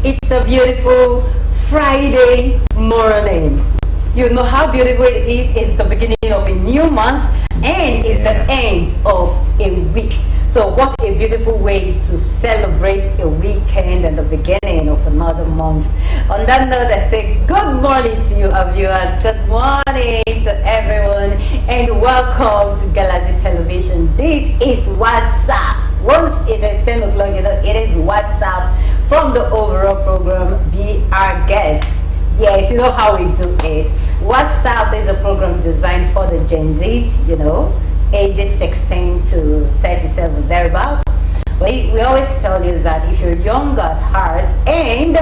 It's a beautiful Friday morning. You know how beautiful it is. It's the beginning of a new month and it's the end of a week. So what a beautiful way to celebrate a weekend and the beginning of another month. On that note, I say good morning to you, our viewers. Good morning to everyone and welcome to Galaxy Television. This is WhatsApp. Once it is 10 o'clock, you know, it is WhatsApp from the overall program. Be our guest. Yes, you know how we do it. WhatsApp is a program designed for the Gen Zs, you know, ages 16 to 37, thereabouts. But we always tell you that if you're young at heart and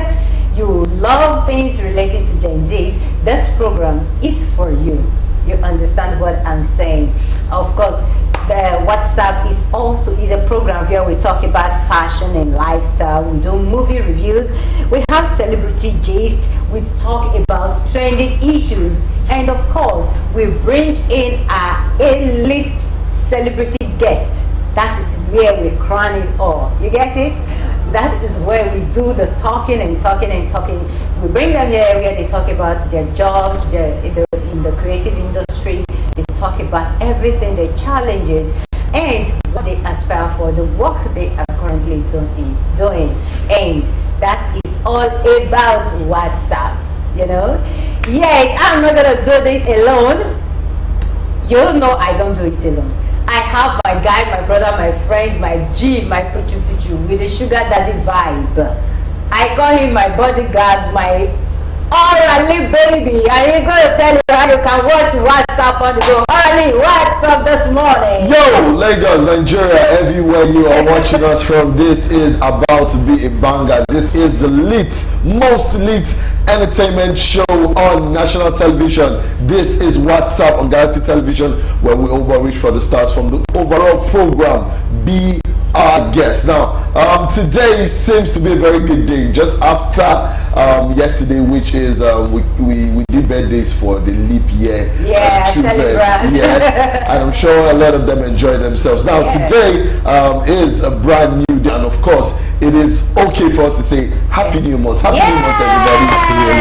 you love things related to Gen Zs, this program is for you. You understand what I'm saying? Of course, the WhatsApp is a program where we talk about fashion and lifestyle. We do movie reviews. We have celebrity gist. We talk about trending issues. And of course, we bring in our A-list celebrity guest. That is where we crown it all. You get it? That is where we do the talking and talking and talking. We bring them here where they talk about their jobs, in the creative industry. They talk about everything, their challenges, and what they aspire for, the work they are currently doing. And that is all about WhatsApp, you know. Yes, I'm not going to do this alone. You know I don't do it alone. I have my guy, my brother, my friend, my G, my puchu with the sugar daddy vibe. I call him my bodyguard, my Orally baby, and he's going to tell you how you can watch WhatsApp on the go. Orally, what's up this morning? Yo, Lagos, Nigeria, everywhere you are watching us from, this is about to be a banger. This is the most lit entertainment show on national television. This is WhatsApp on Galaxy Television, where we overreach for the stars from the overall program. Be our guest. Now, today seems to be a very good day. Just after yesterday, which is we did birthdays for the leap year children. Yes, and I'm sure a lot of them enjoy themselves. Now, today is a brand new day, and of course, it is okay for us to say Happy New Month. Happy New Month, everybody.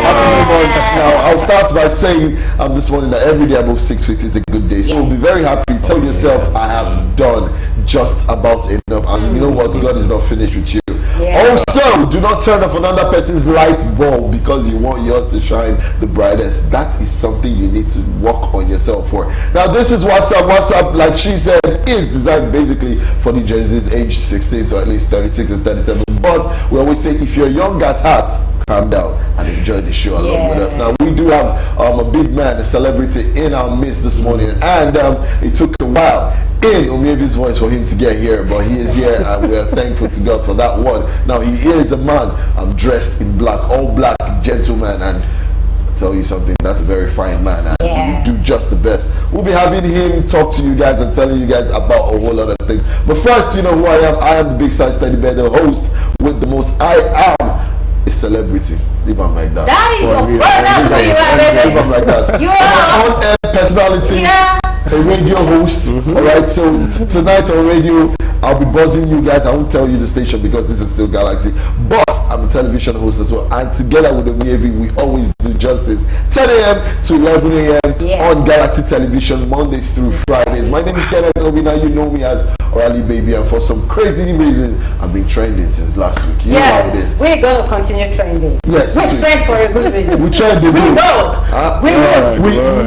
Happy New Month. Now, I'll start by saying this morning that every day above 6 feet is a good day. So be very happy. Tell yourself, I have done just about enough. And you know what? God is not finished with you. Also, do not turn off another person's light bulb because you want yours to shine the brightest. That is something you need to work on yourself for. Now, this is WhatsApp. WhatsApp, like she said, is designed basically for the Gen Z's age 16 to at least 36 and 37. But we always say, if you're young at heart, calm down and enjoy the show along with us. Now, we do have a big man, a celebrity in our midst this morning, and it took a while in Omievi's voice for him to get here, but he is here and we are thankful to God for that one. Now, he is a man dressed in black, all black gentleman, and I'll tell you something, that's a very fine man, and you do just the best. We'll be having him talk to you guys and telling you guys about a whole lot of things. But first, you know who I am. I am the Big Size Steady Bear, the host with the most. I am a celebrity. Leave him like that. That is a that's what you are, baby. Leave him like that. You are on-air personality, a radio host. Alright, so tonight on radio, I'll be buzzing you guys. I won't tell you the station because this is still Galaxy, but I'm a television host as well, and together with Omievi, we always do justice. 10 a.m. to 11 a.m. on Galaxy Television, Mondays through Fridays. My name is Kenneth Obi. Now you know me as Orally Baby, and for some crazy reason, I've been trending since last week. You know how it is. We're going to continue trending. Yes, we trend for a good reason. We trend. We know. We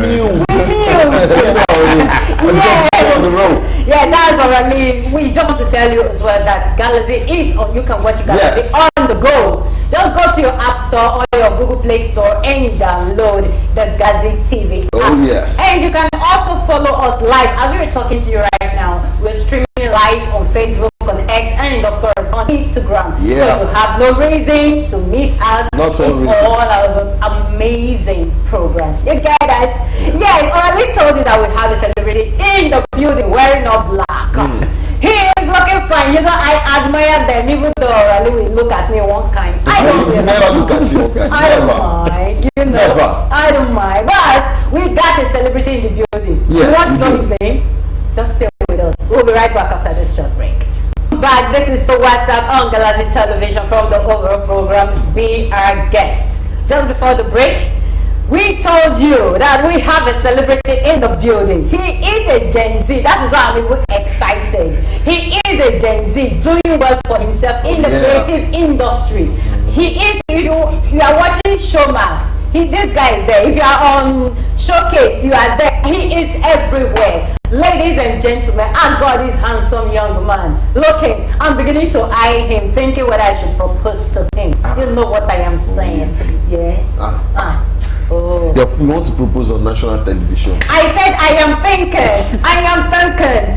knew. That's already. We just want to tell you as well that Galaxy is on. You can watch Galaxy on the go. Just go to your App Store or your Google Play Store and you download the Galaxy TV app. Oh yes. And you can also follow us live as we're talking to you right now. We're streaming live on Facebook, on X, and of course on Instagram. So you have no reason to miss out on all our amazing programs. You get that? Yes, I already told you that we have a celebrity in the building wearing all black. He is looking fine. You know, I admire them even though Orally will look at me one kind. I don't really never look at you one kind. I don't mind. You know, never. I don't mind. But we got a celebrity in the building. You want to know his name? Just stay with us. We'll be right back after this short break. Back. This is the WhatsApp on Galaxy Television from the overall program. Be our guest. Just before the break, we told you that we have a celebrity in the building. He is a Gen Z. That is why I'm even excited. He is a Gen Z doing well for himself in the creative industry. He is, you are watching Showmax. This guy is there. If you are on Showcase, you are there. He is everywhere. Ladies and gentlemen, and God is handsome young man. Looking, I'm beginning to eye him, thinking whether I should propose to him. You know what I am saying? Yeah. Oh. You want to propose on national television? I said I am thinking.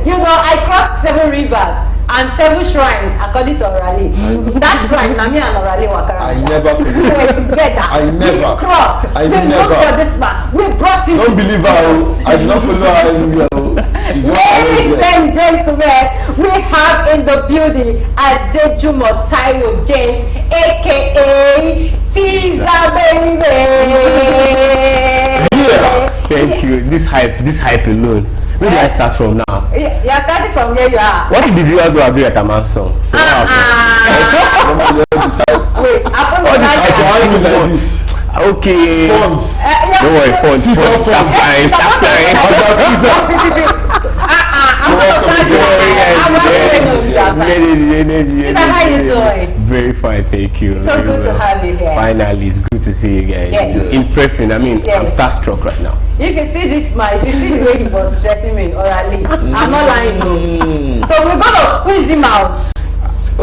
You know, I crossed 7 rivers and 7 shrines according to Orali. That shrine, Nami and Orali Wakara. I never. We were together. I never. We crossed. I we never. looked for this man. We brought him. Don't believe her. I did not follow her anywhere. Ladies and gentlemen, we have in the building Adejumo Taiwo James, aka Tiza, baby. Yeah. Thank you. This hype alone. Where do I start from now? You are starting from where you are. What did you do at a man's song? So Wait, like this. Okay. Fonts. Don't worry, fonts. Stop flying. How you doing? Very fine, thank you. So good to have you here. Finally, it's good to see you guys. Yes. In person, I mean, I'm starstruck right now. If you see this man, if you see the way he was stressing me orally, I'm not lying. No. So we're gonna squeeze him out.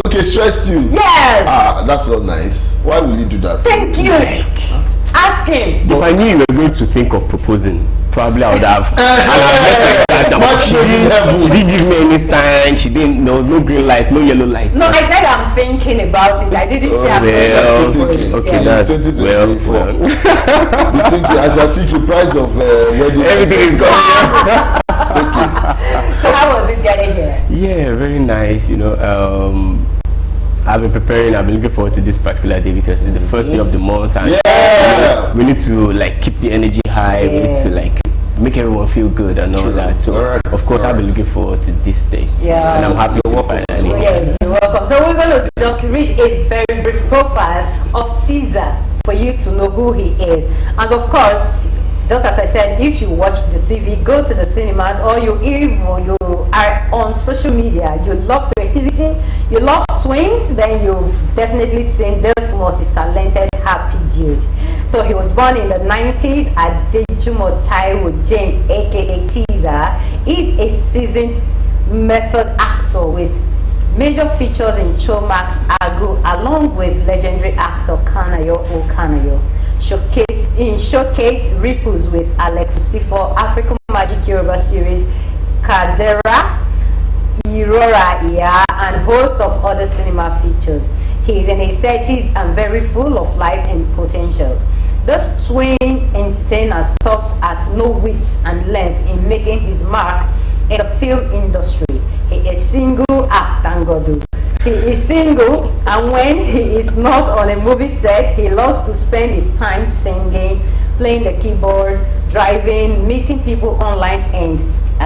Okay, stressed you. Yes. That's not nice. Why will you do that? Thank you. Ask him. If I knew you were going to think of proposing, probably I would have. She didn't give me any sign. She didn't. No green light, no yellow light. No, I said I'm thinking about it. I didn't say I'm thinking. Okay, Yes. that's well. You think as I think the price of wedding, Everything is going. So how was it getting here? Yeah, very nice. You know, I've been preparing. I've been looking forward to this particular day because it's the first day of the month, and we need to like keep the energy high. We need to like make everyone feel good and all that. So of course, I've been looking forward to this day. Yeah, and I'm happy to finally. Yes, you're welcome. So we're going to just read a very brief profile of Tiza for you to know who he is, and of course, just as I said, if you watch the TV, go to the cinemas, or you are on social media, you love creativity, you love twins, then you've definitely seen this multi-talented happy dude. So he was born in the 90s. Adejumo Taiwo James, aka Tiza, is a seasoned method actor with major features in Showmax Agro, along with legendary actor Kanayo Okanayo. Showcase Ripples with Alex Sifo, African Magic Yoruba series Kadera, Irora Iya, and host of other cinema features. He is in his 30s and very full of life and potentials. This twin entertainer stops at no width and length in making his mark in the film industry. He is single, thank God. He is single, and when he is not on a movie set, he loves to spend his time singing, playing the keyboard, driving, meeting people online, and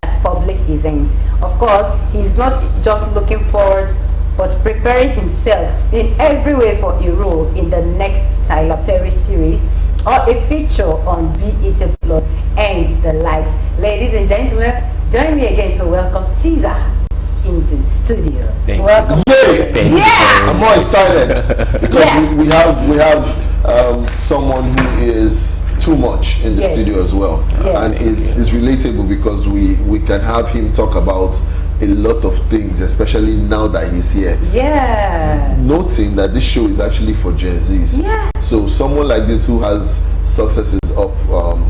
at public events. Of course, he's not just looking forward, but preparing himself in every way for a role in the next Tyler Perry series or a feature on BET Plus and the likes. Ladies and gentlemen, join me again to welcome Tiza into the studio. Welcome. I'm more excited because we have someone who is too much in the studio as well, and is relatable because we can have him talk about a lot of things, especially now that he's here. Noting that this show is actually for Gen Zs. So someone like this who has successes up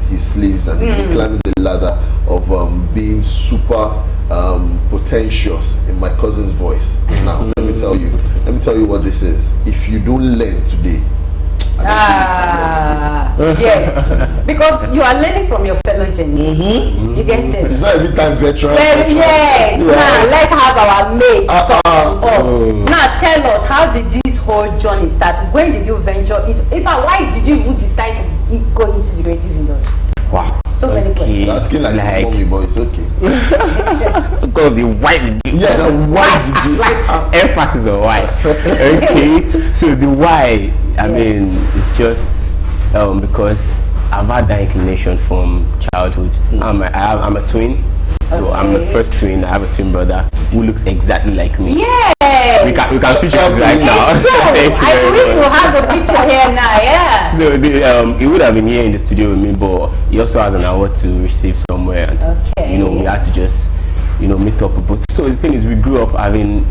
his sleeves and he's climbing the ladder of being super potentious in my cousin's voice. Now let me tell you what this is. If you don't learn today, yes, because you are learning from your fellow Gen Z. You get it? It's not every time veteran. Yes. Now let's have our mate talk to us. Now tell us, how did this whole journey start? When did you venture into? In fact, why did you even decide to go into the creative industry? Wow. So many questions. You're asking like his mommy, but it's okay. Because the why did you? Yes, why did you? Emphasis on why. Okay, so the why, I mean, it's just because I've had that inclination from childhood. I'm a twin, so I'm the first twin. I have a twin brother who looks exactly like me. Yes. We can switch it right now. I wish we had the picture here now. Yeah. So he would have been here in the studio with me, but he also has an award to receive somewhere, and we had to just meet up with both. So the thing is, we grew up having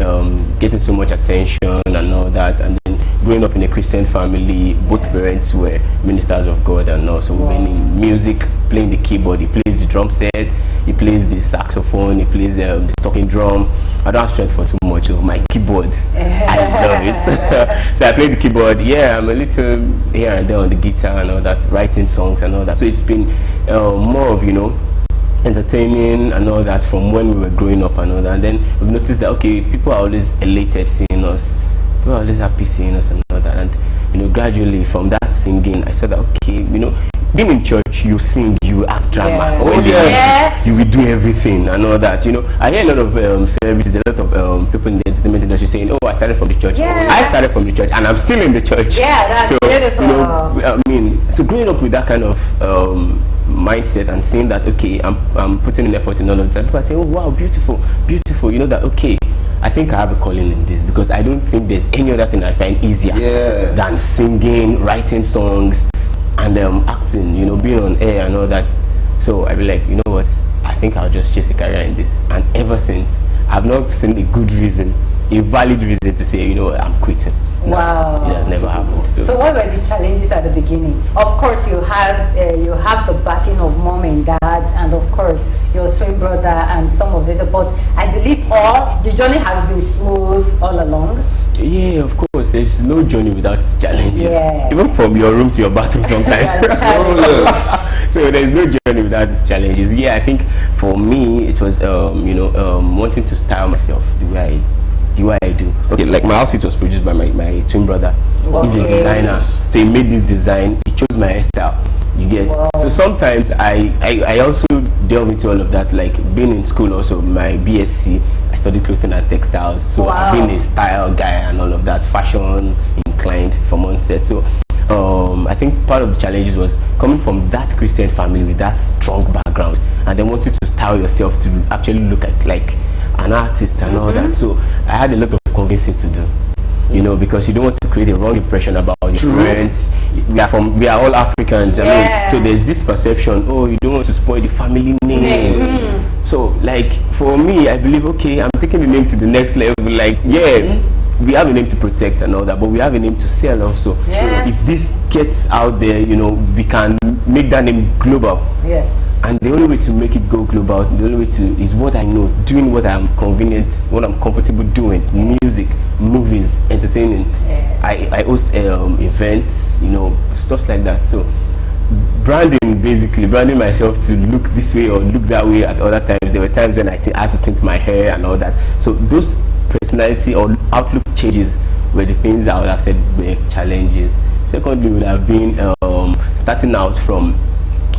getting so much attention and all that, and then growing up in a Christian family, both parents were ministers of God, and also in music, playing the keyboard. He plays the drum set, he plays the saxophone, he plays the talking drum. I don't have strength for too much, so my keyboard, I love it. So I play the keyboard. Yeah, I'm a little here and there on the guitar and all that, writing songs and all that. So it's been more of entertaining and all that from when we were growing up and all that. And then we've noticed that people are always elated seeing us, people are always happy seeing us and all that. And gradually from that singing, I said that being in church, you sing, you act drama. You will do everything and all that. I hear a lot of celebrities, a lot of people in the entertainment industry saying, I started from the church. I started from the church and I'm still in the church. Yeah, that's beautiful. So growing up with that kind of mindset and seeing that I'm putting in effort in all of that, people are saying, oh wow, beautiful, that I think I have a calling in this, because I don't think there's any other thing I find easier than singing, writing songs, and acting, being on air and all that. So I'd be like, you know what, I think I'll just chase a career in this. And ever since, I've not seen a good reason, a valid reason to say, I'm quitting. Wow. No, it has never happened. So what were the challenges at the beginning? Of course, you have the backing of mom and dad, and of course your twin brother and some of this. But I believe the journey has been smooth all along. Yeah, of course. There's no journey without its challenges. Yeah. Even from your room to your bathroom sometimes. So there's no journey without its challenges. Yeah, I think for me it was wanting to style myself the way I do. Okay, like my outfit was produced by my twin brother. He's a designer, so he made this design. He chose my hairstyle. You get. Wow. So sometimes I also delve into all of that. Like being in school, also my BSc, I studied clothing and textiles. So I've been a style guy and all of that, fashion inclined from onset. So I think part of the challenges was coming from that Christian family with that strong background, and then wanting to style yourself to actually look like an artist and all that. So I had a lot of convincing to do, because you don't want to create a wrong impression about your parents. We are all Africans. I mean, so there's this perception, you don't want to spoil the family name. So like for me, I believe, I'm taking the name to the next level. Like, we have a name to protect and all that, but we have a name to sell also. So if this gets out there, we can make that name global. Yes. And the only way to make it go global, the only way to is what I know, doing what I'm convenient, what I'm comfortable doing, music, movies, entertaining. I host events, stuff like that. So branding myself to look this way or look that way at other times. There were times when I had to tint my hair and all that. So those personality or outlook changes were the things I would have said were challenges. Secondly, would have been starting out from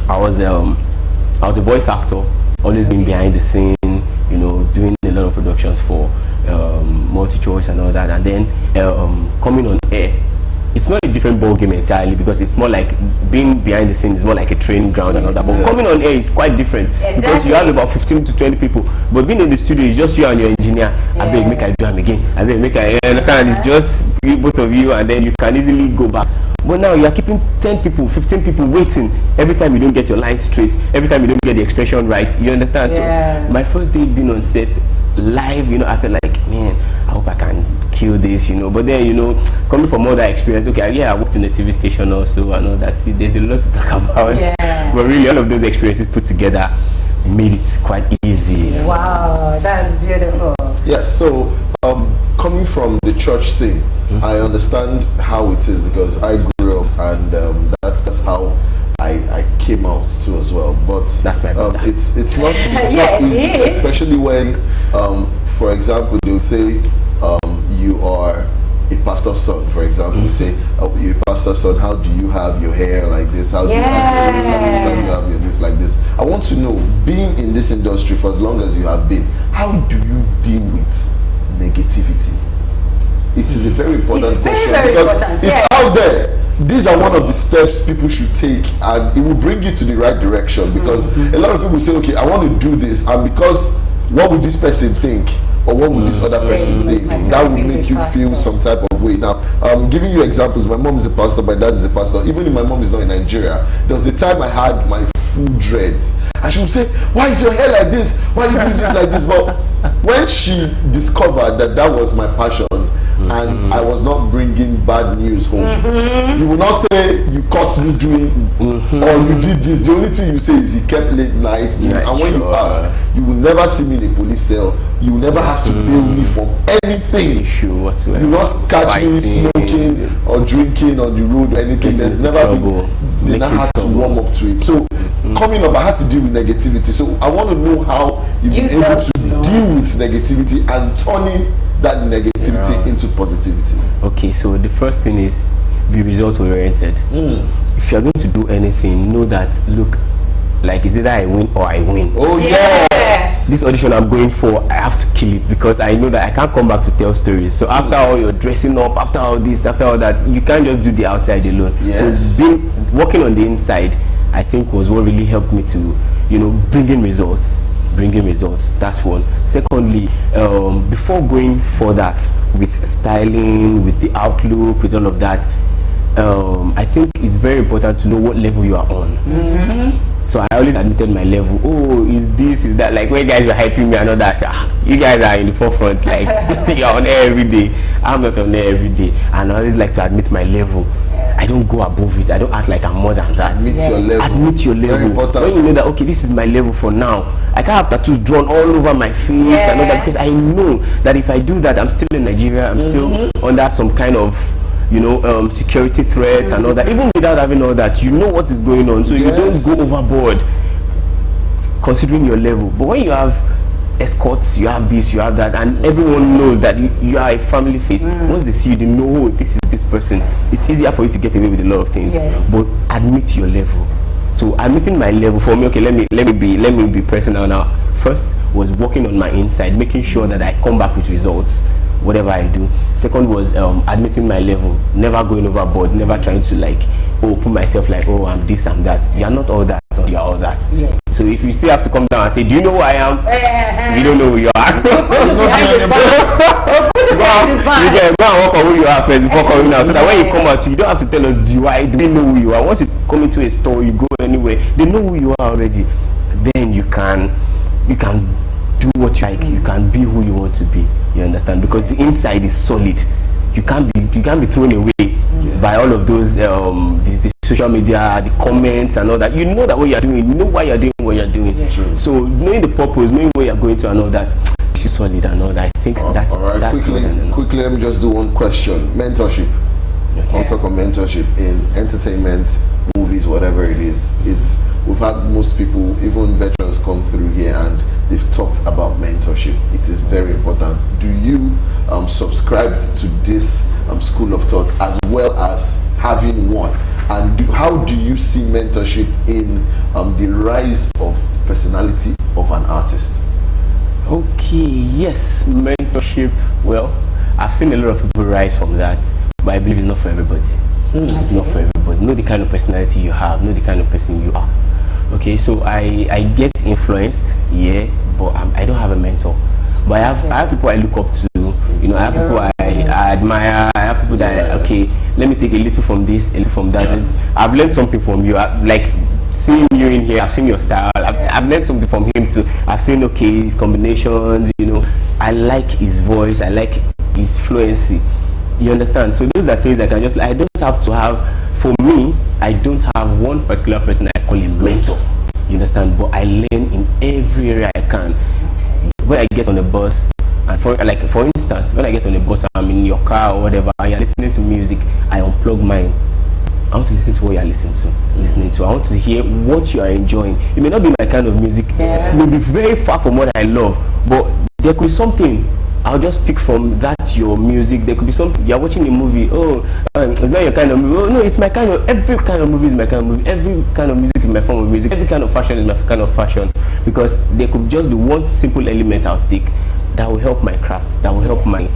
I was a voice actor, always been behind the scene, doing a lot of productions for multi-choice and all that, and then coming on air. It's not a different ball game entirely, because it's more like being behind the scenes is more like a training ground and all that. But coming on air is quite different, because you have about 15 to 20 people. But being in the studio is just you and your engineer. I beg, make I do them again. I beg, make I understand. It's just both of you, and then you can easily go back. But now you are keeping 10 people, 15 people waiting every time you don't get your line straight, every time you don't get the expression right. You understand? So my first day being on set live, I felt like, man, I hope I can kill this, But then, coming from all that experience, I worked in a TV station also and all that. See, there's a lot to talk about. But really, all of those experiences put together made it quite easy. Wow, that's beautiful. Yes, so coming from the church scene, I understand how it is, because I grew up, and that's how I came out too as well. But that's my brother. It's not easy, especially when for example they'll say you are a pastor's son, for example. We say, oh, you're a pastor's son, how do you have your hair like this? How do you have your this like this? How do you have your this like this? I want to know, being in this industry for as long as you have been, how do you deal with negativity? It is a very important question because it's out there. These are one of the steps people should take, and it will bring you to the right direction, because a lot of people say, okay, I want to do this, and because what would this person think, or what would this other person think, that will make you feel some type of way. Now, giving you examples, my mom is a pastor, my dad is a pastor. Even if my mom is not in Nigeria, there was a time I had my full dreads, and she would say, why is your hair like this? Why are you doing this like this? But when she discovered that that was my passion, and I was not bringing bad news home, you will not say you caught me doing or you did this. The only thing you say is you kept late nights, and when you ask, you will never see me in a police cell. You will never have to bail me from anything. You will not catch me smoking or drinking on the road or anything. There's never been, they not have to warm up to it. So coming up, I had to deal with negativity. So I want to know how you've been able to deal with negativity and turning that negativity into positivity. Okay, so the first thing is be result oriented. If you're going to do anything, know that, look, like, it's either I win or I win. Oh yes! This audition I'm going for, I have to kill it, because I know that I can't come back to tell stories. So after all your dressing up, after all this, after all that, you can't just do the outside alone. Yes. So working on the inside, I think, was what really helped me to, bring in results. That's one. Secondly, before going further with styling, with the outlook, with all of that, I think it's very important to know what level you are on. So I always admitted my level. Oh, is this, is that? Like, when guys were hyping me and all that, you guys are in the forefront, like you're on air every day. I'm not on air every day, and I always like to admit my level. I don't go above it. I don't act like I'm more than that. Admit your level. Admit your level. Very important. When you know that, okay, this is my level for now. I can't have tattoos drawn all over my face and all that, because I know that if I do that, I'm still in Nigeria. I'm still under some kind of, security threats and all that. Even without having all that, you know what is going on. So you don't go overboard, considering your level. But when you have escorts, you have this, you have that, and everyone knows that you are a family face. Once they see you, they know, oh, this is this person. It's easier for you to get away with a lot of things. But admit your level. So admitting my level, for me, okay, let me be personal now. First was working on my inside, making sure that I come back with results, whatever I do. Second was admitting my level, never going overboard, never trying to put myself like, oh, I'm this, I'm that. You are not all that, or you are all that. So if you still have to come down and say, do you know who I am? You don't know who you are. Go and work on who you are first before coming out, so that when you come out, you don't have to tell us, do we know who you are? Once you come into a store, you go anywhere, they know who you are already. Then you can do what you like. You can be who you want to be. You understand? Because the inside is solid. You can't be thrown away by all of those the social media, the comments and all that. You know that what you're doing, you know why you're doing what you're doing. So knowing the purpose, knowing where you're going to and all that, is solid and all that. I think that's quickly, let me just do one question. Mentorship. I want to talk on mentorship in entertainment, movies, whatever it is. We've had most people, even veterans, come through here and they've talked about mentorship. It is very important. Do you subscribe to this school of thought, as well as having one? And how do you see mentorship in the rise of personality of an artist? Okay, yes, mentorship. Well, I've seen a lot of people rise from that, but I believe it's not for everybody. It's not for everybody. Know the kind of personality you have, know the kind of person you are. Okay, so I get influenced, but I don't have a mentor. But I have people I look up to. I have people I admire. I have people that okay, let me take a little from this, a little from that. I've learned something from you. Like seeing you in here, I've seen your style. I've learned something from him too. I've seen his combinations. I like his voice. I like his fluency. You understand? So those are things I can I don't have to have. For me, I don't have one particular person I call a mentor. You understand? But I learn in every area I can. When I get on the bus, and for instance, when I get on the bus, I'm in your car or whatever, and you're listening to music, I unplug mine. I want to listen to what you're listening to. I want to hear what you are enjoying. It may not be my kind of music. It may be very far from what I love, but there could be something I'll just pick from that your music. There could be some, you're watching a movie, it's not your kind of movie. Oh no, it's my kind of, every kind of movie is my kind of movie. Every kind of music is my form of music. Every kind of fashion is my kind of fashion. Because there could just be one simple element I'll take that will help my craft, that will help my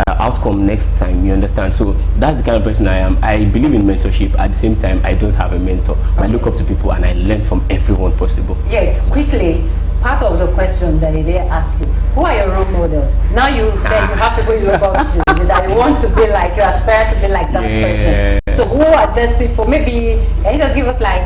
outcome next time, you understand? So that's the kind of person I am. I believe in mentorship. At the same time, I don't have a mentor. I look up to people and I learn from everyone possible. Yes, quickly, part of the question that they ask you, who are your role models? Now you said you have people you look up to, that you want to be like, you aspire to be like this person. So who are these people? Maybe, can you just give us like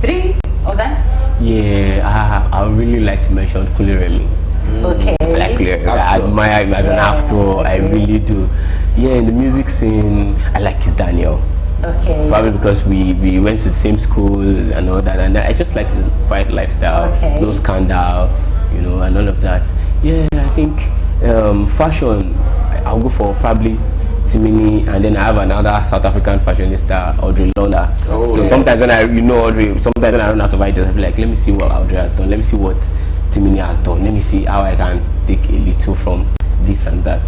3 or that? Yeah, I would really like to mention Kuliremi. Okay. Like, I admire him as an actor. Okay. I really do. Yeah, in the music scene, I like his Daniel. Okay. Probably because we went to the same school and all that, and I just like his quiet lifestyle. Okay. No scandal, you know, and all of that. Yeah, I think fashion, I'll go for probably Timini, and then I have another South African fashionista, Audrey Londa. Oh, so yes. sometimes when Audrey, sometimes when I run out of ideas, I'll be like, let me see what Audrey has done. Let me see what Timini has done. Let me see how I can take a little from this and that.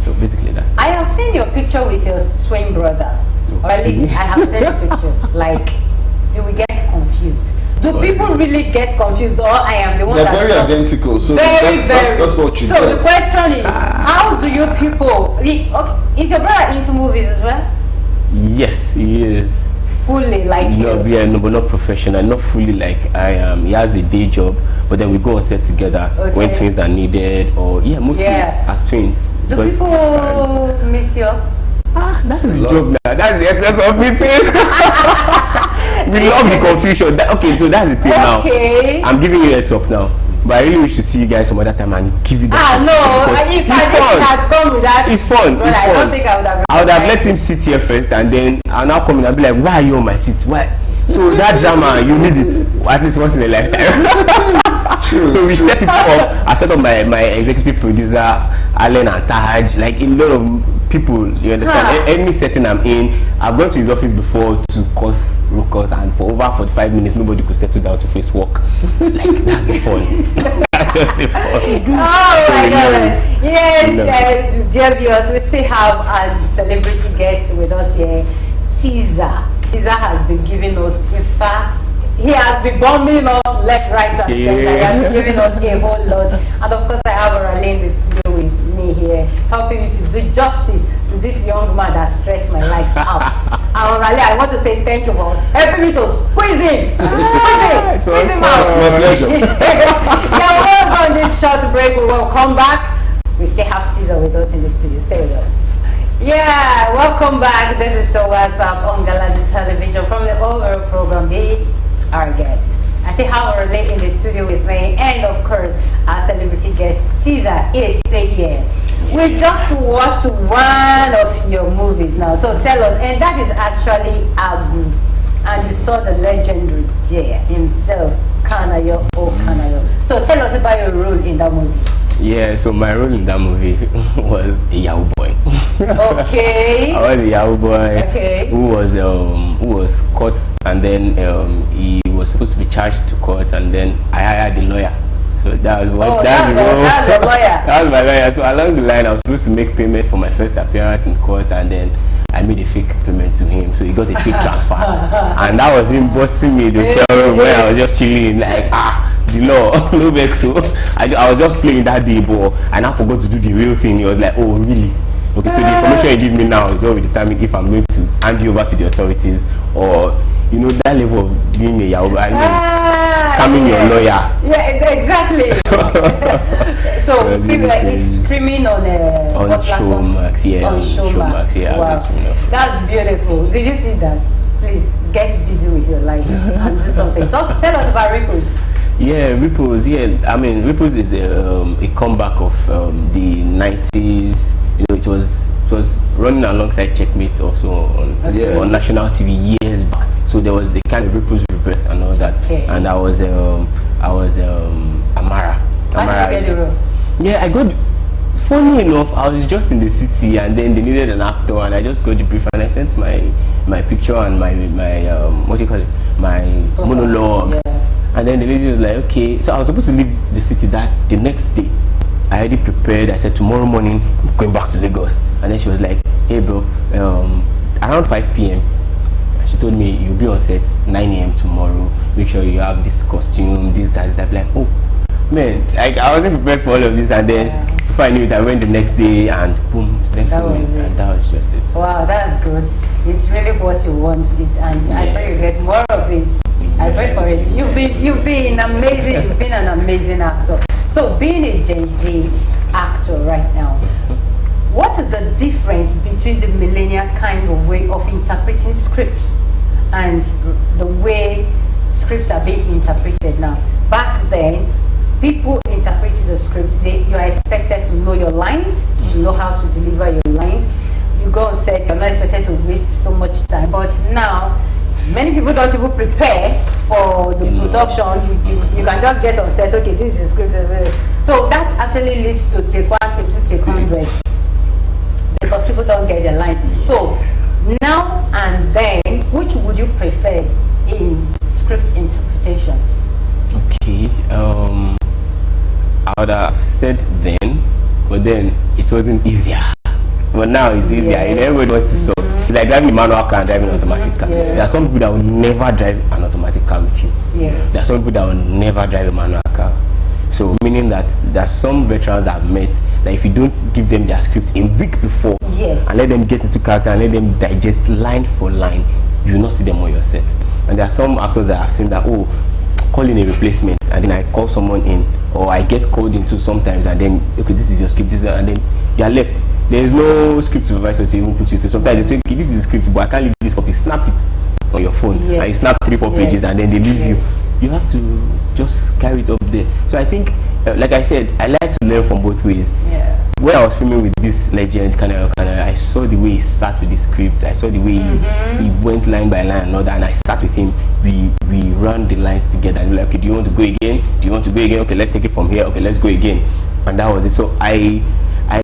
So basically that. I have seen your picture with your twin brother. Really, I have seen the picture. Like, you will get confused. Do people really get confused, or I am the one They're that very identical, so very, that's what you so get. the question is, how do you people? Okay, is your brother into movies as well? Yes, he is. Fully like you? No, but not professional, not fully like I am. He has a day job, but then we go on set together when twins are needed, or mostly as twins. Do people miss you? That's the job now. That's the essence of meetings. We love the confusion. Okay, so that's the thing now. I'm giving you a heads up now. But I really wish to see you guys some other time and give you that. No, if I had come with that, it's fun. But I don't think I would have let him sit here first, and then I'll now come in and be like, why are you on my seat? Why? So that drama, you need it at least once in a lifetime. So we set people up. I set up my executive producer, Alan and Taj, like a lot of people, you understand? Any setting I'm in, I've gone to his office before to cause ruckus, and for over 45 minutes nobody could settle down to face walk. Like, that's the fun. That's just the fun. Oh my God. Yes, dear viewers, we still have a celebrity guest with us here, Tiza. Tiza has been giving us, in fact, he has been bombing us left, right, and center. He has been giving us a whole lot. And of course, I have Orale in the studio with me here, helping me to do justice to this young man that stressed my life out. And Orale, I want to say thank you for helping me to squeeze him. Squeeze him out. My pleasure. Yeah, we'll go on this short break. We will come back. We still have Tiza with us in the studio. Stay with us. Yeah, welcome back. This is the WhatsApp on Galaxy Television from the overall program. Be our guest. I still have Orale in the studio with me, and of course, our celebrity guest Tiza is still here. We just watched one of your movies now, so tell us, and that is actually Abu, and you saw the legendary there himself, Kanayo Kanayo. So tell us about your role in that movie. Yeah, so my role in that movie was a Yahoo boy. Okay. I was a Yahoo boy who was caught, and then he was supposed to be charged to court, and then I hired the lawyer. So that was what that's the lawyer. That was my lawyer. So along the line, I was supposed to make payments for my first appearance in court, and then I made a fake payment to him, so he got a fake transfer, and that was him busting me in the hotel room where I was just chilling, like the law, no vex. So I was just playing that day, but I now forgot to do the real thing. He was like, oh really? Okay, so the information you give me now is what will determine if I'm going to hand you over to the authorities, or that level of being a Yahoo, scamming your lawyer. Yeah, exactly. So people like it's streaming on Showmax, on Showmax. Wow, that's beautiful. Did you see that? Please get busy with your life and do something. Tell us about Ripples. Yeah, Ripples. Yeah, I mean Ripples is a comeback of the 90s. It was running alongside Checkmate also on national TV years back. So there was a kind of Ripples rebirth and all that. And I was Amara. How did you get the role? Yeah, I got. Funny enough, I was just in the city, and then they needed an actor, and I just got the brief, and I sent my picture and my what do you call it, my monologue, and then the lady was like, okay. So I was supposed to leave the city the next day, I already prepared. I said tomorrow morning I'm going back to Lagos. And then she was like, hey bro, around 5 p.m. she told me you'll be on set 9 a.m. tomorrow. Make sure you have this costume, this, that, that. Like, oh man, like I wasn't prepared for all of this, and then before I knew it, I went the next day and boom, and that was just it. Wow, that's good. It's really what you want. I pray you get more of it. I pray for it. You've been amazing. You've been an amazing actor. So being a Gen Z actor right now, what is the difference between the millennial kind of way of interpreting scripts and the way scripts are being interpreted now? Back then, people interpreted the script. You are expected to know your lines, to know how to deliver your lines. You go on set, you're not expected to waste so much time. But now, many people don't even prepare for the production. You can just get on set, okay, this is the script. So that actually leads to take 1, take 2, take 100. Because people don't get their lines. So now and then, which would you prefer in script interpretation? Okay, I would have said then, but then it wasn't easier. But now it's easier. Yes. Everybody wants to solve. It's like driving a manual car and driving an automatic car. Yes. There are some people that will never drive an automatic car with you. Yes. There are some people that will never drive a manual car. So meaning that there are some veterans I've met that if you don't give them their script a week before, yes, and let them get into character and let them digest line for line, you will not see them on your set. And there are some actors that I've seen that, oh, call in a replacement, and then I call someone in, or I get called into sometimes, and then, okay, this is your script, this is, and then you are left. There is no script supervisor to even put you through. Sometimes they say, okay, this is the script, but I can't leave this copy. Snap it on your phone, yes, and you snap 3-4 pages, and then they leave you. You have to just carry it up there. So I think, like I said, I like to learn from both ways. Yeah. When I was filming with this legend, I saw the way he sat with the scripts. I saw the way he went line by line and all that, and I sat with him. We ran the lines together. And we were like, okay, do you want to go again? Do you want to go again? Okay, let's take it from here. Okay, let's go again. And that was it. So I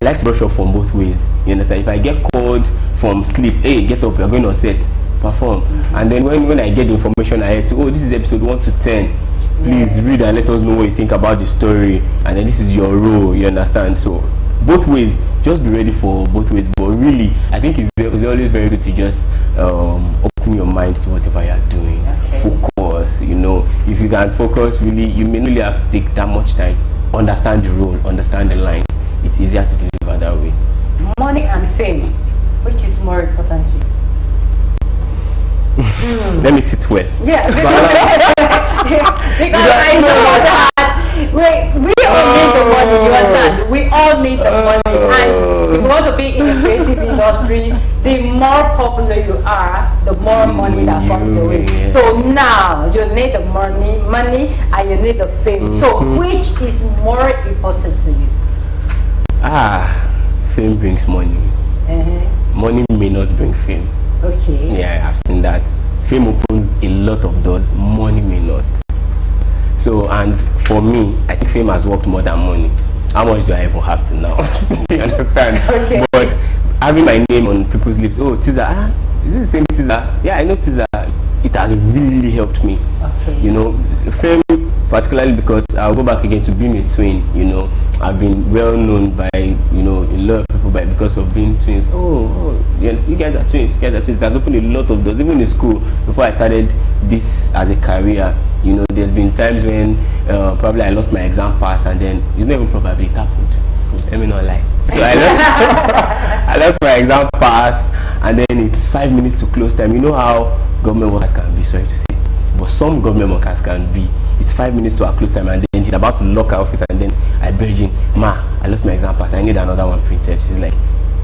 like to brush up from both ways. You understand? If I get called from sleep, hey, get up, you're going on set, perform. And then when I get the information I had to, oh, this is episode 1 to 10. Please read and let us know what you think about the story. And then this is your role. You understand? So both ways, just be ready for both ways. But really, I think it's always very good to just open your mind to whatever you are doing. Okay. Focus. You know, if you can focus, really, you may not really have to take that much time. Understand the role, understand the lines. It's easier to deliver that way. Money and fame, which is more important to you? Let me sit well. Yeah, because I know that we all need the money, you understand? We all need the money. And if you want to be in the creative industry, the more popular you are, the more money that comes your way. So now you need the money and you need the fame. So which is more important to you? Fame brings money. Money may not bring fame. Okay. Yeah, I've seen that. Fame opens a lot of doors, money may not. So, and for me, I think fame has worked more than money. How much do I even have to now? You understand? Okay. But having my name on people's lips, oh, Tiza, is this the same Tiza? Yeah, I know Tiza. It has really helped me. Okay. You know, fame, particularly because I'll go back again to being a twin. You know, I've been well known by, you know, a lot of people because of being twins. Oh, yes, you guys are twins. You guys are twins. It has opened a lot of doors. Even in school, before I started this as a career, you know, there's been times when probably I lost my exam pass, and then it's not even probably it happened. Let me not lie. So I lost my exam pass, and then it's 5 minutes to close time. You know how government workers can be, sorry to say, but some government workers can be. It's 5 minutes to our close time, and then she's about to lock her office, and then I bridge in, ma, I lost my exam pass, I need another one printed. She's like,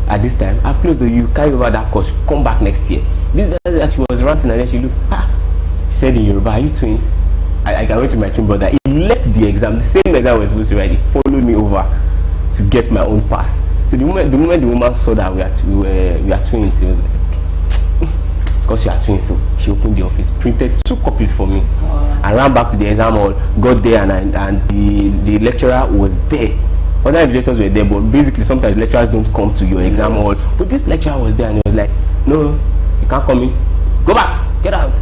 at this time, I've closed to you, carry over that course, come back next year. This as she was ranting, and then she looked, she said in Yoruba, are you twins? I went to my twin brother. He left the exam, the same exam I was supposed to write. He followed me over to get my own pass. So the moment the woman saw that we are twins, she was like, because you are twins, so she opened the office, printed 2 copies for me. Wow. I ran back to the exam hall, got there, and the lecturer was there. Other lecturers were there, but basically sometimes lecturers don't come to your exam hall. But this lecturer was there, and he was like, no, you can't come in. Go back, get out.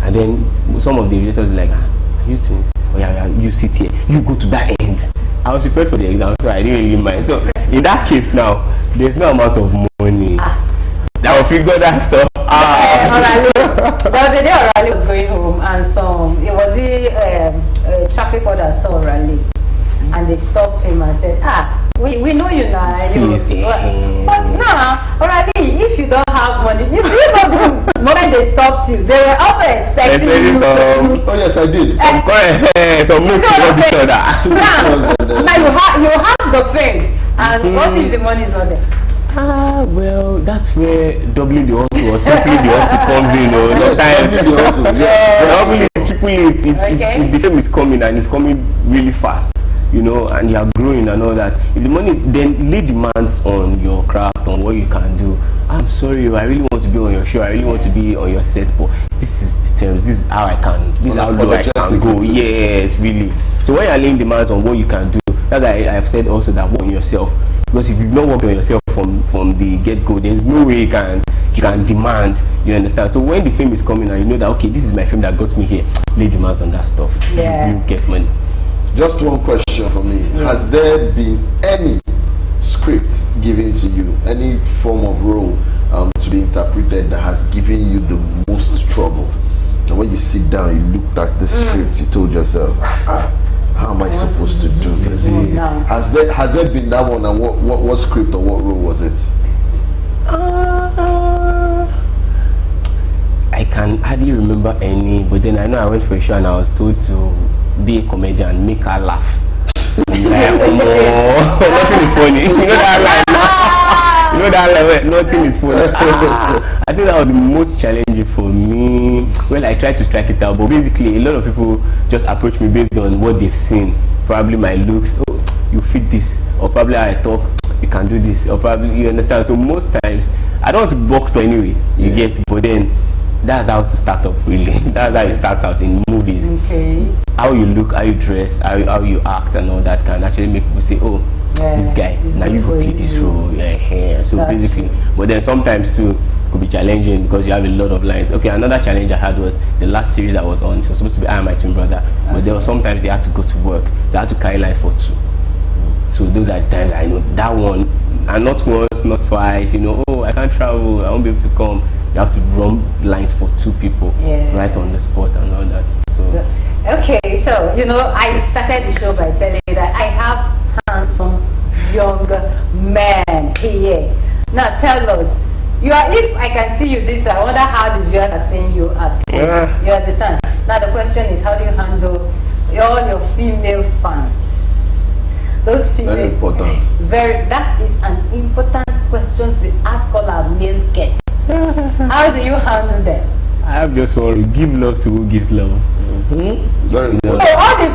And then some of the lecturers were like, are you twins? oh yeah, you sit here, you go to that end. I was prepared for the exam, so I didn't really mind. So in that case now, there's no amount of money that will figure that stuff out. There was a day Orale was going home, and it was a traffic order saw Orale, and they stopped him and said, we know you now. But now, Orale, if you don't have money, you know the moment they stopped you, they were also expecting you to. Oh yes, I did. Some moves to each other. Now you have the fame, and what if the money is not there? Well, that's where doubling the hustle or tripling the hustle comes in. Doubling, tripling it. If the fame is coming and it's coming really fast, you know, and you are growing and all that, if the money, then lay demands on your craft, on what you can do. I'm sorry, I really want to be on your show, I really want to be on your set, but this is the terms, this is how I can, this is how low I can go. Yes, really. So when you're laying demands on what you can do, that's why I've said also that work on yourself. Because if you've not worked on yourself from the get-go, there's no way you can demand, you understand? So when the fame is coming and you know that, okay, this is my fame that got me here, lay demands on that stuff. Yeah. You get money. Just one question for me. Has there been any script given to you, any form of role to be interpreted that has given you the most trouble? And when you sit down, you looked at the script, you told yourself, how am I supposed to do this? Has there been that one, and what script or what role was it? I can hardly remember any, but then I know I went for a show and I was told to be a comedian and make her laugh. Like, nothing is funny. You know that line? You know that line? Nothing is funny. I think that was the most challenging for me. Well, I tried to strike it out, but basically a lot of people just approach me based on what they've seen. Probably my looks, oh, you fit this, or probably how I talk, you can do this, or probably, you understand. So most times, I don't want to box anyway, you get, but then that's how to start up, really. That's how it starts out in movies. Okay. How you look, how you dress, how you act and all that can actually make people say, oh, this guy, now you go play this role. Yeah. So that's basically, but then sometimes too, could be challenging because you have a lot of lines. Okay, another challenge I had was the last series I was on. It was supposed to be I and my twin brother, but there was sometimes you had to go to work, so I had to carry lines for 2. So those are the times I know that one, and not once, not twice. You know, oh, I can't travel, I won't be able to come. You have to run lines for 2 people, right on the spot and all that. So okay, so you know, I started the show by telling you that I have handsome young men here. Now tell us, if I can see you this, I wonder how the viewers are seeing you at home. Yeah. You understand? Now the question is, how do you handle all your female fans? Those female, very important. That is an important question we ask all our male guests. How do you handle them? I have just one: give love to who gives love. Very important. So all the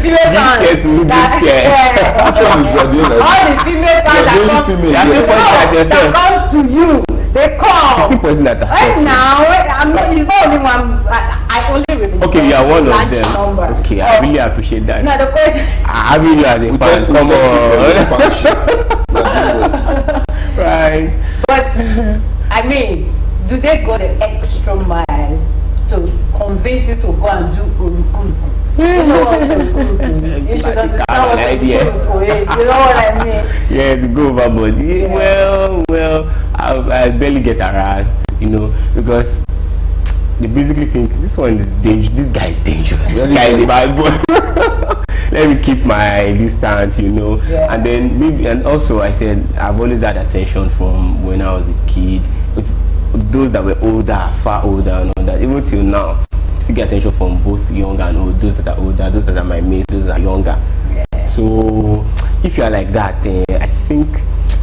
female fans Which one is your deal? all the female fans that comes to you, they come. Still pointing at us. Right now, it's not only one. I only represent. Okay, you are one of them. Number. Okay, I really appreciate that. Now the question. I have you as a fan. Come on. Right. But I mean, do they go the extra mile to convince you to go and do urukuruku? You know what urukuruku is? You should understand what urukuruku is. You know what I mean? Yeah, to go overboard. Yeah. Well, I barely get harassed, you know, because they basically think this one is dangerous. This guy is dangerous. This guy is bad boy. Let me keep my distance, you know. Yeah. And then maybe, and also I said I've always had attention from when I was a kid. Those that were older, far older, and all that. Even till now, I still get attention from both young and old. Those that are older, those that are my mates, those that are younger. Yeah. So if you are like that, I think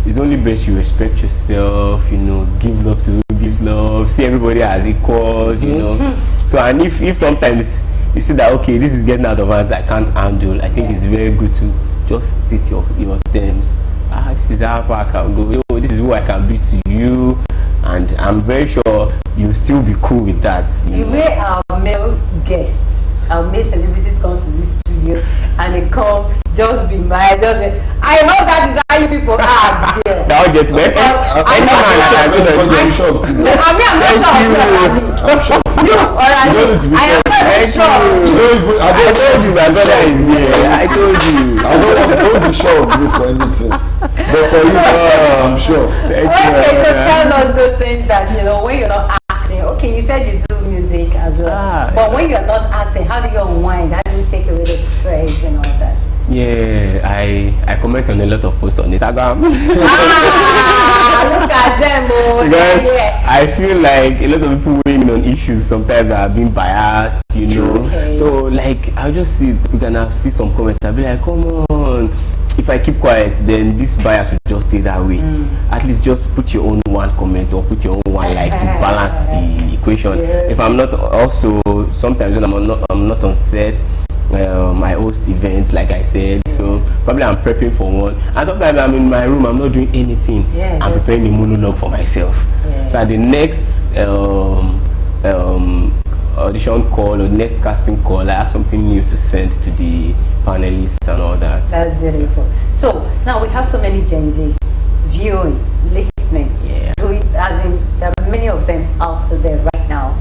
it's only best you respect yourself. You know, give love to who gives love. See everybody as equals. You know. So and if sometimes you see that, okay, this is getting out of hands, I can't handle, I think it's very good to just state your terms. This is how far I can go. This is who I can be to you, and I'm very sure you'll still be cool with that. The way our male guests, our male celebrities come to this studio and they come, just be mine, I know that is how you people are there. Now get me. I'm shocked. I'm shocked. You, alright. I am not Thank sure. you. I told you my brother is here. I told you. Don't be sure of me for anything. But for you, I'm sure. Okay, so tell us those things that, you know, when you're not acting. Okay, you said you do music as well. But when you're not acting, how do you unwind? How do you take away the stress and all that? Yeah, I comment on a lot of posts on Instagram. Look at them, oh. Because Yeah. I feel like a lot of people weighing on issues sometimes are being biased, you know. Okay. So like I'll just see we can see some comments. I'll be like, come on. If I keep quiet, then this bias will just stay that way. At least just put your own one comment or put your own one like to balance the equation. Yeah. If I'm not also sometimes when I'm not on set. I host events, like I said, so probably I'm prepping for one, and sometimes I'm in my room, I'm not doing anything. I'm preparing a monologue for myself. So at the next audition call or next casting call, I have something new to send to the panelists and all that. That's beautiful. So now we have so many Gen Zs viewing, listening, doing, as in there are many of them out there right now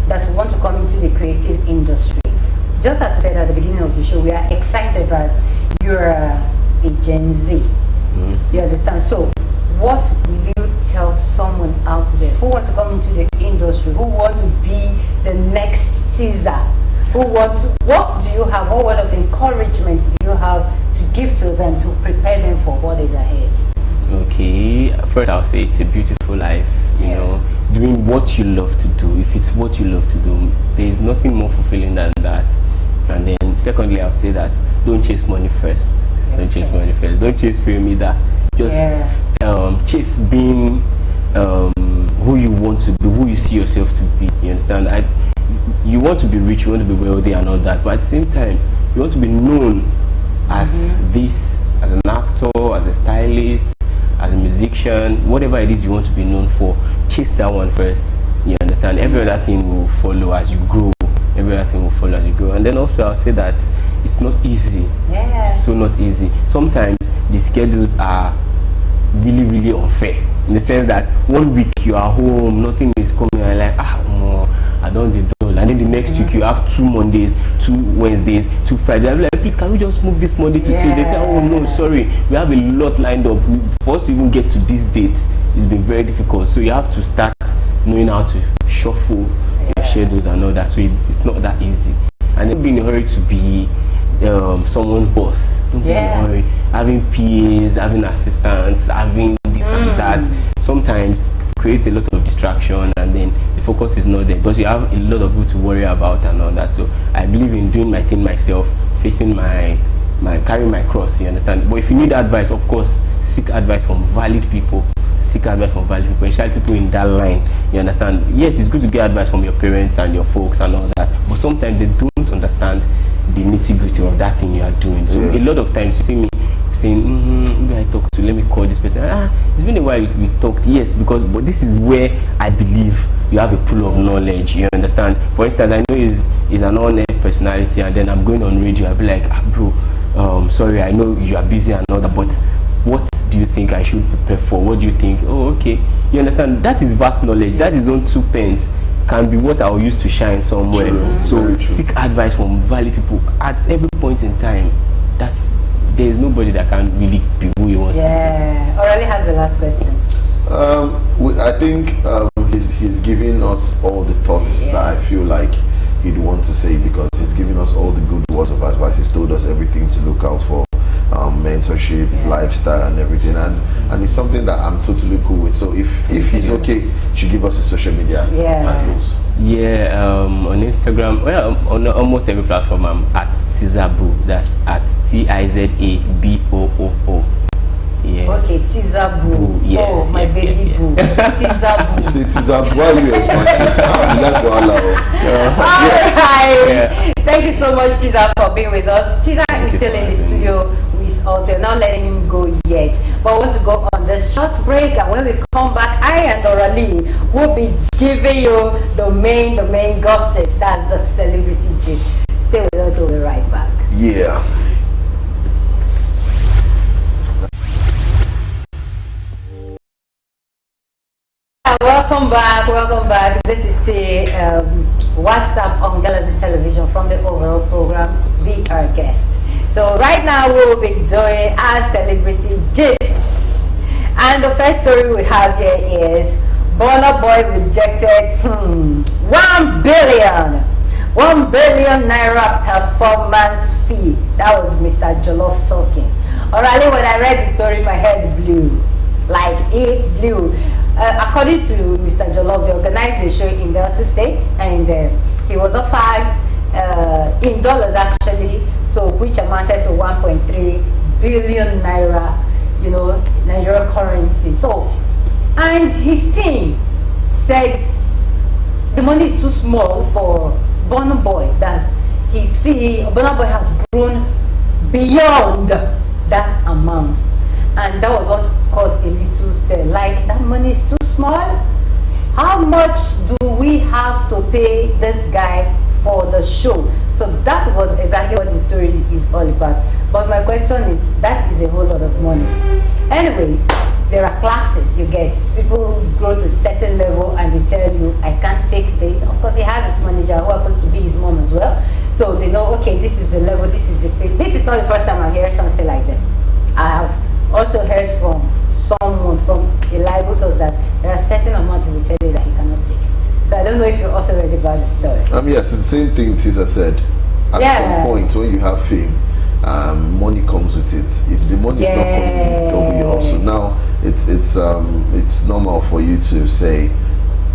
that want to come into the creative industry. Just as we said at the beginning of the show, we are excited that you're a Gen Z. You understand? So, what will you tell someone out there who wants to come into the industry, who wants to be the next Tiza? What do you have? What word of encouragement do you have to give to them to prepare them for what is ahead? Okay, first I'll say it's a beautiful life. You know, doing what you love to do. If it's what you love to do, there is nothing more fulfilling than that. And then secondly, I would say that don't chase money first. Don't chase money first. Don't chase fame either. Just chase being who you want to be, who you see yourself to be. You understand? You want to be rich, you want to be wealthy and all that, but at the same time, you want to be known as this, as an actor, as a stylist, as a musician, whatever it is you want to be known for. Chase that one first. You understand? Every other thing will follow as you grow. Every other thing will follow as you grow. And then also I'll say that it's not easy. So not easy. Sometimes the schedules are really, really unfair. In the sense that 1 week you are home, nothing is coming, and like, I don't do it. And then the next week you have 2 Mondays, 2 Wednesdays, 2 Fridays. I'm like, please, can we just move this Monday to Tuesday? They say, oh no, sorry, we have a lot lined up. For us to even get to this date, it's been very difficult. So you have to start knowing how to shuffle your schedules and all that. So it's not that easy. And then be in a hurry to be someone's boss. Don't be in a hurry. Having PAs, having assistants, having this and that sometimes creates a lot of distraction, and then the focus is not there because you have a lot of people to worry about and all that. So I believe in doing my thing myself, facing my carrying my cross. You understand? But if you need advice, of course, seek advice from valid people. Seek advice from valid people, especially people in that line. You understand? Yes, it's good to get advice from your parents and your folks and all that, but sometimes they don't understand the nitty-gritty of that thing you are doing. So a lot of times you see me saying, maybe I talk to, let me call this person. It's been a while we talked. Yes, but this is where I believe you have a pool of knowledge. You understand? For instance, I know he's an on-air personality, and then I'm going on radio. I'll be like, bro, sorry, I know you are busy and all that, but what do you think I should prepare for? What do you think? Oh, okay. You understand? That is vast knowledge. That is on 2 pence. Can be what I'll use to shine somewhere. So seek advice from valid people at every point in time. There is nobody that can really be who he wants to be. Orally has the last question. I think he's giving us all the thoughts that I feel like he'd want to say, because he's giving us all the good words of advice. He's told us everything to look out for, mentorship, his lifestyle and everything, and it's something that I'm totally cool with. So if he's okay, he should give us his social media handles. On Instagram, well, on almost every platform I'm at Tizaboo. That's at TIZABOOO. Okay, Tiza Boo. Yes, my baby boo. Tiza Boo. You say Tiza Boo, why you expect Alright. Thank you so much, Tiza, for being with us. Tiza is still in the studio with us. We're not letting him go yet. But I want to go on this short break, and when we come back, I and Orali will be giving you the main gossip. That's the celebrity gist. Stay with us, we'll be right back. Welcome back. This is still WhatsApp on Galaxy Television from the overall program, be our guest. So right now we'll be doing our celebrity gists. And the first story we have here is Burna Boy rejected 1 billion. 1 billion naira performance fee. That was Mr. Jollof talking. Alright, when I read the story, my head blew. Like it blew. According to Mr. Jollof, they organized a show in Delta State, and he was offered in dollars actually, so which amounted to 1.3 billion naira, you know, Nigerian currency. So, and his team said the money is too small for Burna Boy, that his fee, Burna Boy has grown beyond that amount, and that was what caused a little stir. Like, that money is too small. How much do we have to pay this guy for the show? So that was exactly what the story is all about. But my question is, that is a whole lot of money. Anyways, there are classes you get. People grow to a certain level and they tell you, I can't take this. Of course, he has his manager who happens to be his mom as well. So they know, okay, this is the level, this is the stage. This is not the first time I'm hearing something like this. I have also heard from someone, from a reliable source, that there are certain amounts he will tell you that he cannot take. So I don't know if you also read about the story. Yes, it's the same thing Tiza said. At some point, when you have fame, money comes with it. If the money is not coming, don't be also. Now it's normal for you to say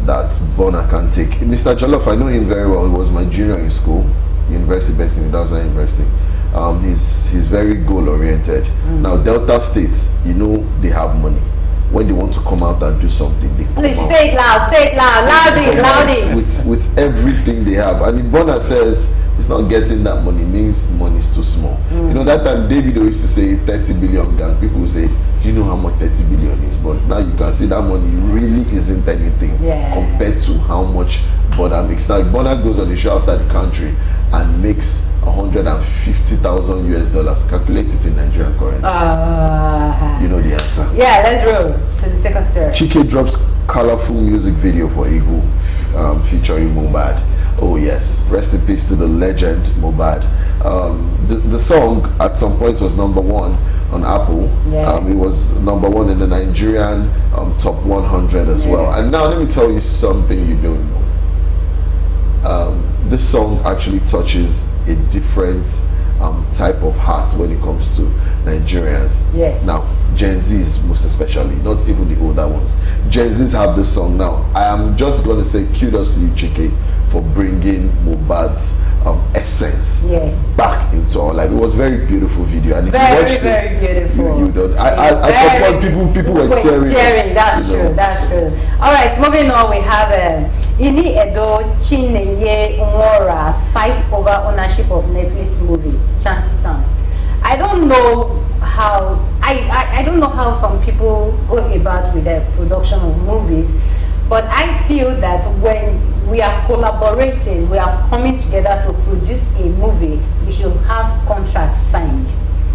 that Burna can take. Mr. Jollof, I know him very well. He was my junior in school, University based in Dawson University. He's very goal oriented. Now Delta States, you know, they have money. When they want to come out and do something, they come out. Say it loud, loudly. With everything they have. And if Burna says he's not getting that money, means money is too small. You know, that time David used to say 30 billion gang. People will say, do you know how much 30 billion is? But now you can see that money really isn't anything compared to how much Burna makes. Now if Burna goes on the show outside the country and makes 150,000 US dollars, calculate it in Nigerian currency. You know the answer. Yeah, let's roll to the second story. Chike drops colorful music video for Eagle, featuring Mohbad. Oh yes, rest in peace to the legend Mohbad. The song at some point was #1 on Apple. It was #1 in the Nigerian top 100 as well. And now let me tell you something you don't know. This song actually touches a different type of heart when it comes to Nigerians. Yes. Now, Gen Zs most especially, not even the older ones. Gen Zs have this song now. I am just going to say kudos to you, Chike, for bringing Mohbad's essence back into our life. It was a very beautiful video, and if you watched very beautiful. You don't. I support people were tearing. That's true. That's true. All right, moving on. We have Ini Edo Chinenye Nwora fight over ownership of Netflix movie Shantytown. I don't know how I don't know how some people go about with the production of movies, but I feel that when we are collaborating, we are coming together to produce a movie, we should have contracts signed.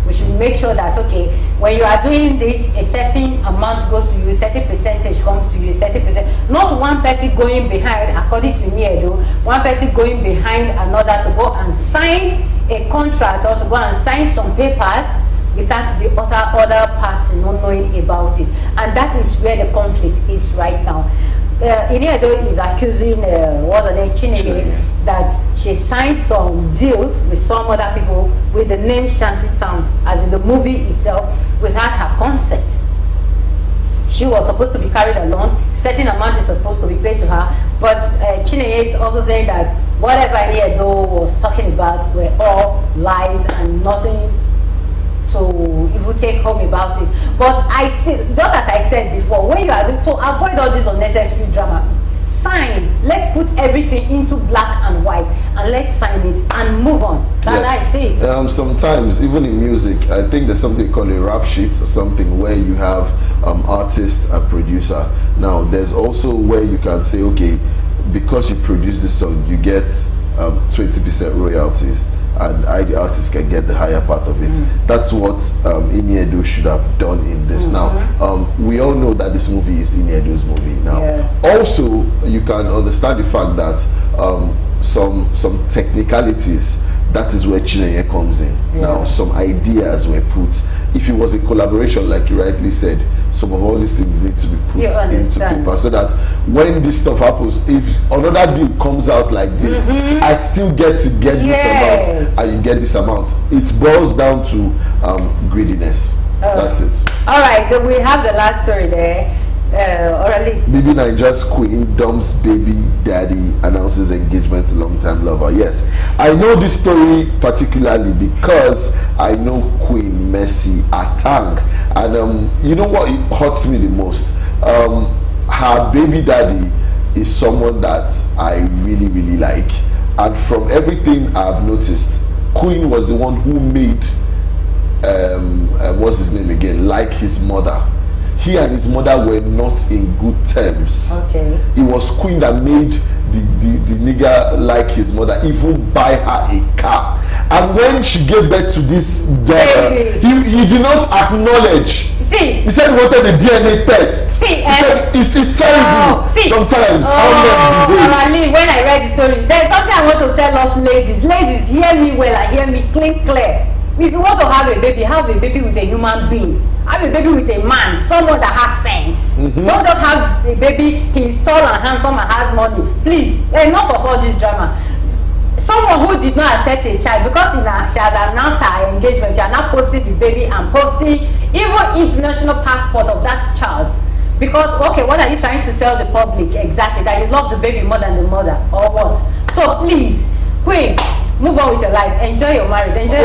We should make sure that, okay, when you are doing this, a certain amount goes to you, a certain percentage comes to you, a certain percent. Not one person going behind, according to Niedo, one person going behind another to go and sign a contract or to go and sign some papers without the other party not knowing about it. And that is where the conflict is right now. Iniedo is accusing what's her name, Chinenye, that she signed some deals with some other people with the name Shantytown, as in the movie itself, without her consent. She was supposed to be carried along, certain amount is supposed to be paid to her, but Chinenye is also saying that whatever Iniedo was talking about were all lies and nothing to even take home about it. But I still, just as I said before, when you are to avoid all this unnecessary drama, sign. Let's put everything into black and white and let's sign it and move on. That's it. Sometimes even in music, I think there's something called a rap sheet or something where you have artist and producer. Now there's also where you can say, okay, because you produce this song, you get 20% royalties. and I, the artist, can get the higher part of it. That's what Iniedu should have done in this. Now, we all know that this movie is Iniedu's movie. Now, also, you can understand the fact that some technicalities, that is where Chinenye comes in. Now, some ideas were put. If it was a collaboration, like you rightly said, some of all these things need to be put into paper, so that when this stuff happens, if another deal comes out like this, I still get to get this amount, and you get this amount. It boils down to greediness. That's it. All right, then we have the last story there. Baby Nigeria's queen dumps baby daddy, announces engagement to long-time lover. Yes, I know this story particularly because I know Queen Mercy Atang, and you know what hurts me the most? Her baby daddy is someone that I really, really like, and from everything I've noticed, Queen was the one who made what's his name again, like his mother. He and his mother were not in good terms. Okay. It was Queen that made the nigga like his mother, even buy her a car. And when she gave birth to this daughter, he did not acknowledge. See, he said he wanted a DNA test. See, he said it's terrible. Sometimes when I read the story, there's something I want to tell us ladies. Ladies, hear me well and hear me clear. If you want to have a baby with a human being. Have a baby with a man, someone that has sense. Don't just have a baby, he's tall and handsome and has money. Please, enough of all this drama. Someone who did not accept a child, because she has announced her engagement, she has now posted the baby and posting even international passport of that child. Because, okay, what are you trying to tell the public exactly? That you love the baby more than the mother, or what? So please, Queen, move on with your life. Enjoy your marriage. Enjoy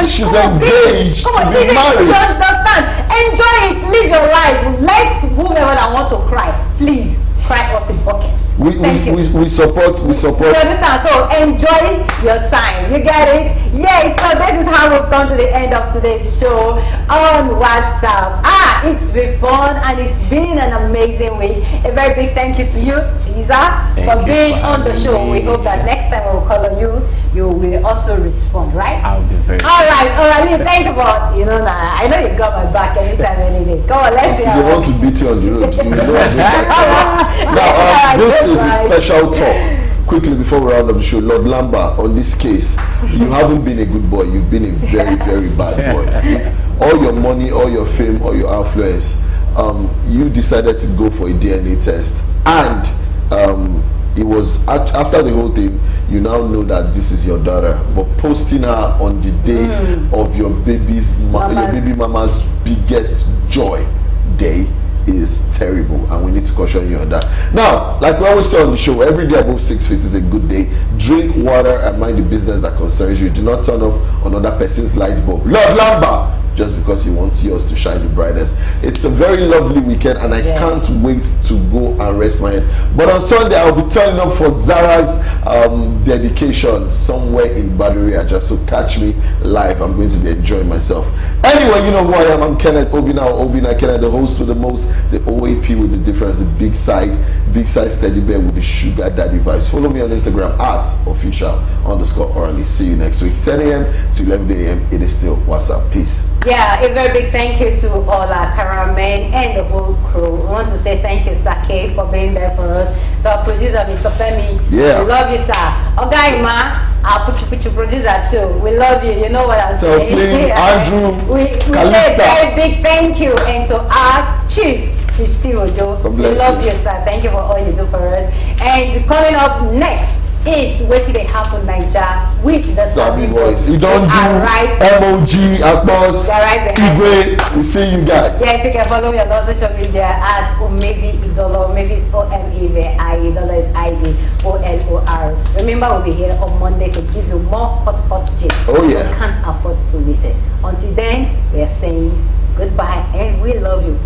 she's engaged to be married. You understand? Enjoy it. Live your life. Let whoever that want to cry, please cry us in buckets. We support. You understand? So enjoy your time. You get it? Yes. So this is how we've come to the end of today's show on WhatsApp. It's been fun and it's been an amazing week. A very big thank you to you, Tiza, for being on the show. We hope that next time we'll call on you, you will also respond, right? I'll be very all right. Thank you for I know you got my back anytime, any day. Come on, let's see. They want to beat you on the road. Now, this is a special talk. Quickly before we round up the show, Lord Lamba, on this case, you haven't been a good boy. You've been a very, very bad boy. All your money, all your fame, all your influence, you decided to go for a DNA test, and it was after the whole thing, you now know that this is your daughter, but posting her on the day of your baby mama's biggest joy day is terrible, and we need to caution you on that. Now, like we always say on the show, every day above 6 feet is a good day. Drink water and mind the business that concerns you. Do not turn off another person's light bulb, Lord Lamba, just because he wants yours to shine the brightest. It's a very lovely weekend, and I can't wait to go and rest my head. But on Sunday, I'll be turning up for Zara's dedication somewhere in Baduri Aja, so catch me live. I'm going to be enjoying myself. Anyway, you know who I am. I'm Kenneth Obina Kenneth, the host with the most, the OAP with the difference, the big side steady bear with the sugar daddy vibes. Follow me on Instagram at official_Orly. See you next week, 10 a.m. to 11 a.m. It is still WhatsApp. Peace. Yeah, a very big thank you to all our cameramen and the whole crew. We want to say thank you, Sake, for being there for us. To our producer, Mr. Femi, we love you, sir. Ogaima, our Puchu producer too. We love you. You know what I'm saying. Andrew, we say a very big thank you, and to our chief, Steve Ojo. We love you, sir. Thank you for all you do for us. And coming up next is What Did They Happen Niger with the Sabi Boys. You don't do emoji at boss. We see you guys. Yes, you can follow me on all social media at Omevi Idolo. Maybe it's OMEVI, Idolo is IDOLOR. Remember, we'll be here on Monday to give you more hot gist. Oh yeah. You can't afford to miss it. Until then, we are saying goodbye and we love you.